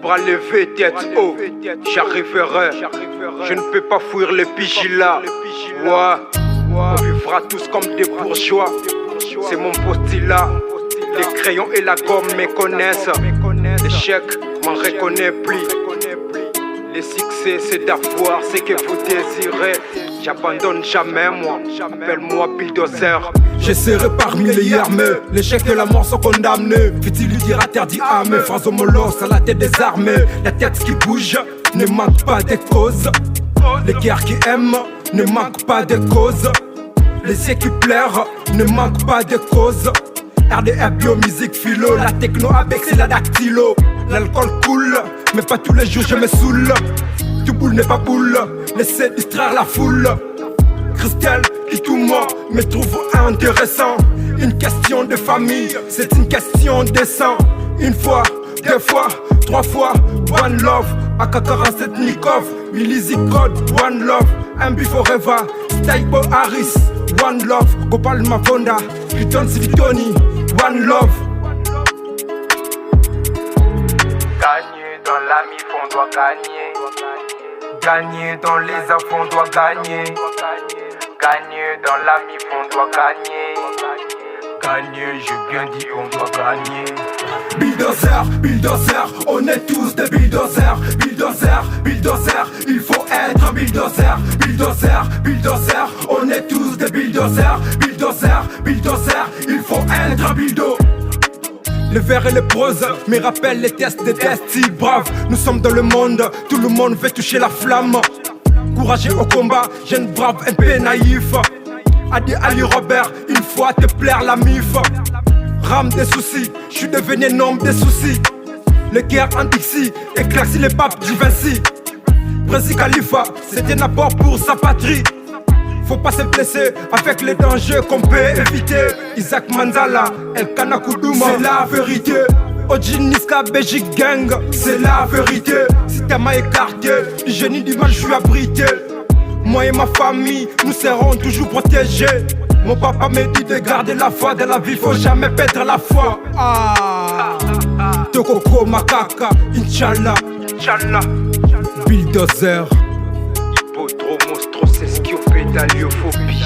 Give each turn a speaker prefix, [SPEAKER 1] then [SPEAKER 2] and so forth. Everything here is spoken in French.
[SPEAKER 1] Bras levés, tête haut, j'arriverai. Je ne peux pas fuir les pigilas. Ouais, on vivra tous comme des bourgeois. C'est mon postulat. Les crayons et la gomme me connaissent. L'échec m'en reconnaît plus. Les succès c'est d'avoir ce que vous désirez. J'abandonne jamais moi, appelle-moi bulldozer.
[SPEAKER 2] Je serai parmi les armées, l'échec et la mort sont condamnés. Faut-il lui dire interdit à mes phrases molosses à la tête des armées. La tête qui bouge ne manque pas de causes. Les guerres qui aiment ne manquent pas de causes. Les équiplaires ne manquent pas de causes. RDR, biomusique, philo, la techno avec c'est la dactylo. L'alcool coule, mais pas tous les jours je me saoule. Tout boule n'est pas boule, laissez distraire la foule. Christelle, qui tout moi me trouve intéressant. Une question de famille, c'est une question de sang. Une fois, deux fois, trois fois, one love. AK-47 Nikov, Milizi Code, one love. MB Forever, Staibo Harris, one love. Gopal Mavonda, Riton Sivitoni, one love.
[SPEAKER 3] Gagner dans la mif, on doit gagner. Gagner dans les enfants, on doit gagner. Gagner dans la mif, on doit gagner. Gagner, j'ai bien dit, on doit gagner.
[SPEAKER 2] Bulldozer, bulldozer, on est tous des bulldozers. Bulldozer, bulldozer, il faut être un bulldozer. Bulldozer, bulldozer, on est tous des bulldozers. Bulldozer, bulldozer, il faut être un bulldo. Le verre et les proses me rappellent les tests des tests braves. Nous sommes dans le monde, tout le monde veut toucher la flamme. Courageux au combat, jeune brave, un peu naïf. Adi Ali Robert, il faut à te plaire la mif. Rame des soucis, je suis devenu un homme des soucis. Les guerres en Dixie, éclairci les papes du Vinci. Prési Khalifa, c'était un apport pour sa patrie. Faut pas se blesser avec les dangers qu'on peut éviter. Isaac Manzala, El Kanakoudouma, c'est la vérité. Oji Niska Belgique Gang, c'est la vérité. Si t'as m'a écarté, du génie du mal je suis abrité. Moi et ma famille, nous serons toujours protégés. Mon papa me dit de garder la foi de la vie, faut jamais perdre la foi. Tokoko Makaka, Inch'Allah, Inch'Allah. Bulldozer.
[SPEAKER 1] Hippodrome, monstro, c'est ce qui fait d'alliophobie.